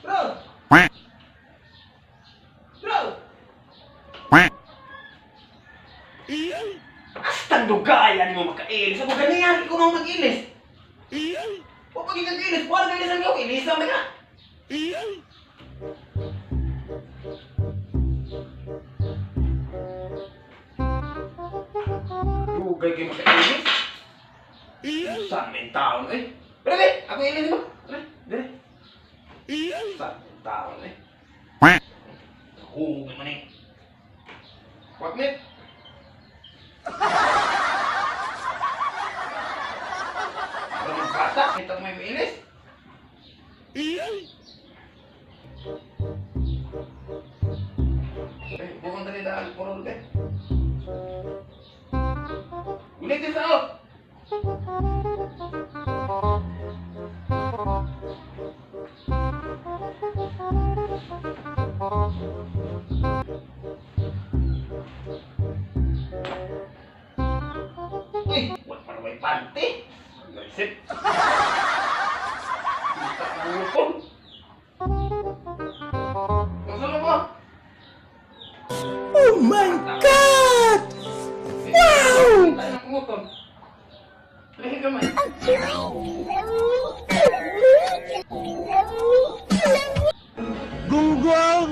Bro! Bro! Astang dugayan mo makailis. Ako ganyan, ikaw nang mag-ilis. Huwag pag ilis, paano ka ilisan ko? Ilisan mo na. Dugay kayo makailis. Saan may taon eh? Pero ako ilis mo. Dire. Saan may taon eh? Hugay mo na eh. Huwag nit. Alam mo bata, kita mo may mainis. Bukan tadi dah kurang deh. Ulit din sa o. Uy, buat parway panty. Naisip. Bisa ngupon. Masalo mo. Oh my God! Wow! Tayo ng ngupon. Lihi gamay. Gunggong!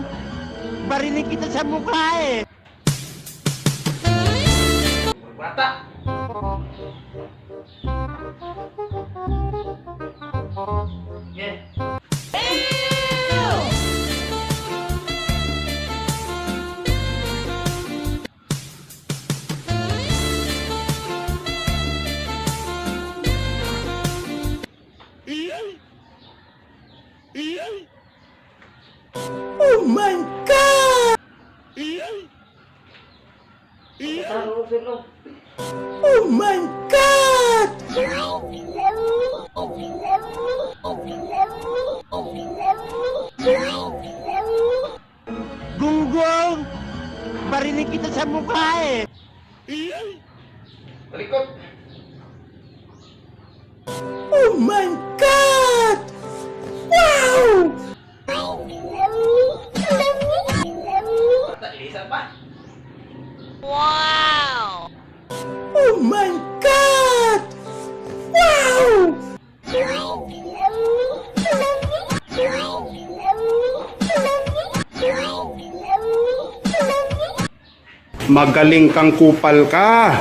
Barinig kita sa mukha eh! Bata. Yeah. Oh my God! Oh my God! Gunggong! Barinig kita sa mukha eh! Talikod. Oh my God! Wow! Bata, ilisan pa. Wow! Oh my God! Wow! Magaling kang kupal ka.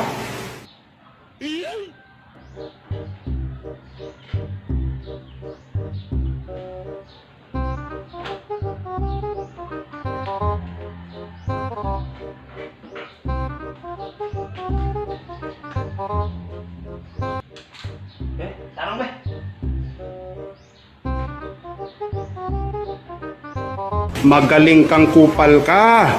Tarong ba? Magaling kang kupal ka.